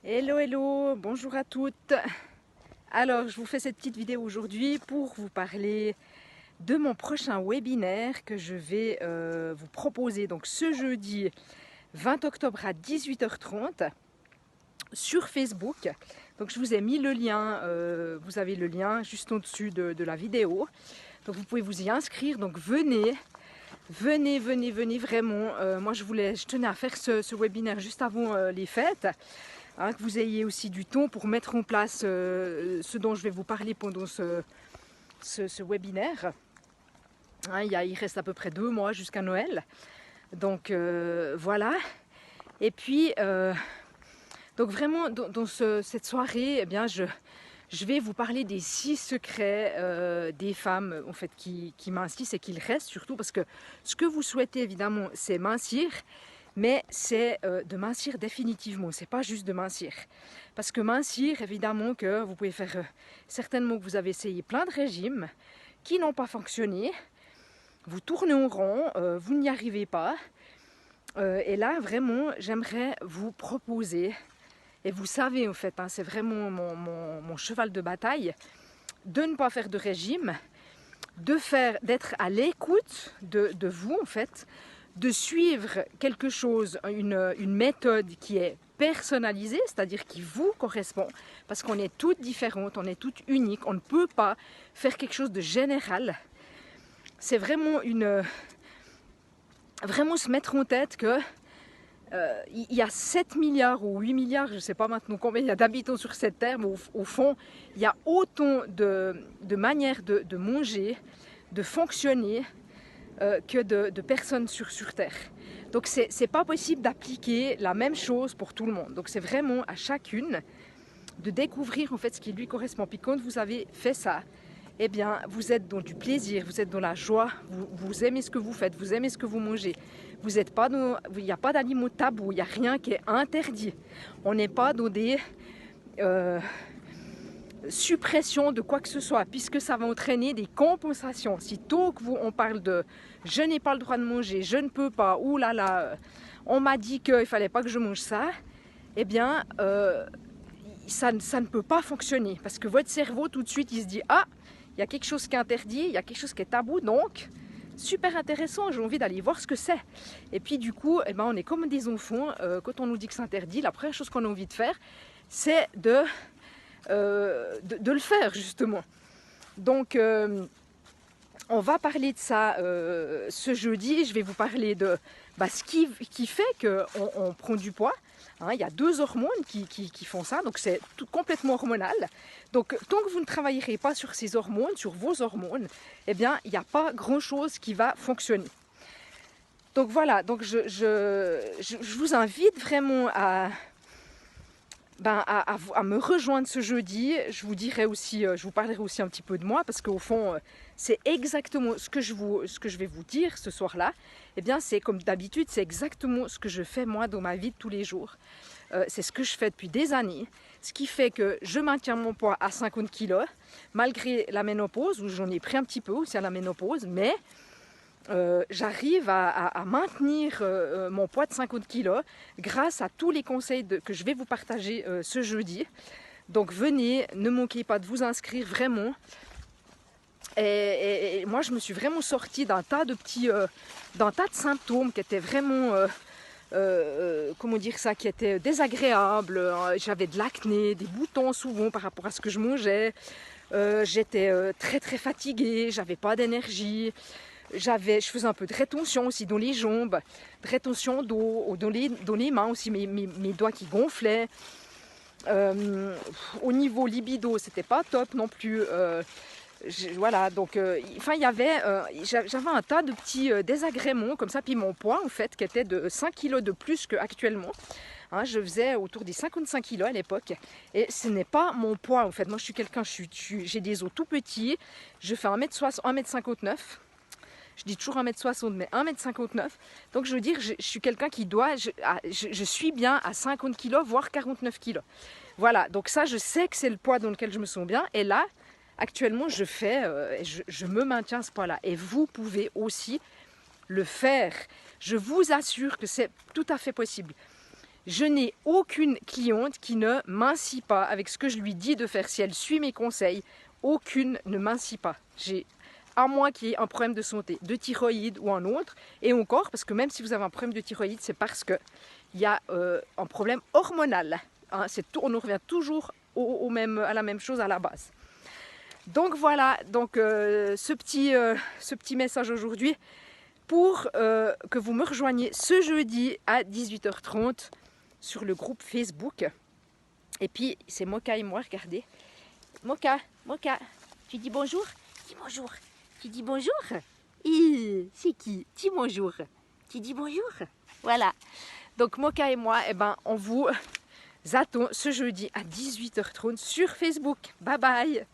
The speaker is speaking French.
Hello, hello, bonjour à toutes. Alors, je vous fais cette petite vidéo aujourd'hui pour vous parler de mon prochain webinaire que je vais vous proposer donc ce jeudi 20 octobre à 18h30 sur Facebook. Donc, je vous ai mis le lien, vous avez le lien juste au-dessus de la vidéo. Donc, vous pouvez vous y inscrire. Donc, venez vraiment. Moi, je tenais à faire ce webinaire juste avant les fêtes. Hein, que vous ayez aussi du temps pour mettre en place ce dont je vais vous parler pendant ce webinaire. Hein, il reste à peu près 2 mois jusqu'à Noël. Donc voilà. Et puis, donc vraiment, dans cette soirée, eh bien, je vais vous parler des 6 secrets des femmes en fait, qui mincissent et qui le restent surtout parce que ce que vous souhaitez évidemment, c'est mincir. Mais c'est de mincir définitivement, c'est pas juste de mincir. Parce que mincir, évidemment que vous pouvez faire certainement que vous avez essayé plein de régimes qui n'ont pas fonctionné, vous tournez en rond, vous n'y arrivez pas. Et là, vraiment, j'aimerais vous proposer, et vous savez en fait, hein, c'est vraiment mon cheval de bataille, de ne pas faire de régime, d'être à l'écoute de vous en fait, de suivre quelque chose, une méthode qui est personnalisée, c'est-à-dire qui vous correspond, parce qu'on est toutes différentes, on est toutes uniques, on ne peut pas faire quelque chose de général. C'est vraiment vraiment se mettre en tête que il y a 7 milliards ou 8 milliards, je ne sais pas maintenant combien il y a d'habitants sur cette terre, mais au fond, il y a autant de manières de manger, de fonctionner, que de personnes sur Terre. Donc c'est pas possible d'appliquer la même chose pour tout le monde. Donc c'est vraiment à chacune de découvrir en fait ce qui lui correspond. Puis quand vous avez fait ça, eh bien vous êtes dans du plaisir, vous êtes dans la joie, vous aimez ce que vous faites, vous aimez ce que vous mangez. Vous êtes pas dans, il n'y a pas d'aliments tabous, il n'y a rien qui est interdit. On n'est pas dans des suppression de quoi que ce soit, puisque ça va entraîner des compensations. Si tôt que on parle de je n'ai pas le droit de manger, je ne peux pas, ouh là là, on m'a dit qu'il ne fallait pas que je mange ça, eh bien ça ne peut pas fonctionner, parce que votre cerveau tout de suite il se dit ah, il y a quelque chose qui est interdit, il y a quelque chose qui est tabou, donc super intéressant, j'ai envie d'aller voir ce que c'est. Et puis du coup, eh ben, on est comme des enfants, quand on nous dit que c'est interdit, la première chose qu'on a envie de faire, c'est de le faire justement. Donc on va parler de ça ce jeudi. Je vais vous parler de ce qui fait qu'on prend du poids. Hein, il y a 2 hormones qui font ça, donc c'est complètement hormonal. Donc tant que vous ne travaillerez pas sur ces hormones, sur vos hormones, eh bien il n'y a pas grand chose qui va fonctionner. Donc voilà, donc je vous invite vraiment à me rejoindre ce jeudi. Je vous dirai aussi, je vous parlerai aussi un petit peu de moi, parce qu'au fond, c'est exactement ce que je vais vous dire ce soir-là. Eh bien, c'est comme d'habitude, c'est exactement ce que je fais moi dans ma vie de tous les jours. C'est ce que je fais depuis des années, ce qui fait que je maintiens mon poids à 50 kg, malgré la ménopause, où j'en ai pris un petit peu aussi à la ménopause, mais j'arrive à maintenir mon poids de 50 kg grâce à tous les conseils que je vais vous partager ce jeudi. Donc venez, ne manquez pas de vous inscrire vraiment. Et moi je me suis vraiment sortie d'un tas de symptômes qui étaient vraiment, comment dire ça, qui étaient désagréables. J'avais de l'acné, des boutons souvent par rapport à ce que je mangeais. J'étais très très fatiguée, j'avais pas d'énergie. Je faisais un peu de rétention aussi dans les jambes, de rétention d'eau, dans les mains aussi, mes doigts qui gonflaient. Au niveau libido, c'était pas top non plus. Voilà, donc j'avais un tas de petits désagréments comme ça, puis mon poids en fait qui était de 5 kg de plus qu'actuellement. Hein, je faisais autour des 55 kg à l'époque et ce n'est pas mon poids en fait. Moi je suis quelqu'un, j'ai des os tout petits, je fais 1m59. Je dis toujours 1m60, mais 1m59. Donc je veux dire, je suis quelqu'un qui je suis bien à 50 kg, voire 49 kg. Voilà, donc ça, je sais que c'est le poids dans lequel je me sens bien. Et là, actuellement, je me maintiens à ce poids-là. Et vous pouvez aussi le faire. Je vous assure que c'est tout à fait possible. Je n'ai aucune cliente qui ne mincit pas avec ce que je lui dis de faire. Si elle suit mes conseils, aucune ne mincit pas. À moins qu'il y ait un problème de santé, de thyroïde ou un autre. Et encore, parce que même si vous avez un problème de thyroïde, c'est parce qu'il y a un problème hormonal. Hein, on en revient toujours à la même chose à la base. Donc voilà, ce petit message aujourd'hui pour que vous me rejoigniez ce jeudi à 18h30 sur le groupe Facebook. Et puis c'est Moka et moi, regardez. Moka, tu dis bonjour? Dis bonjour. Tu dis bonjour? C'est qui? Dis bonjour. Tu dis bonjour? Voilà. Donc Moka et moi, on vous attend ce jeudi à 18h30 sur Facebook. Bye bye.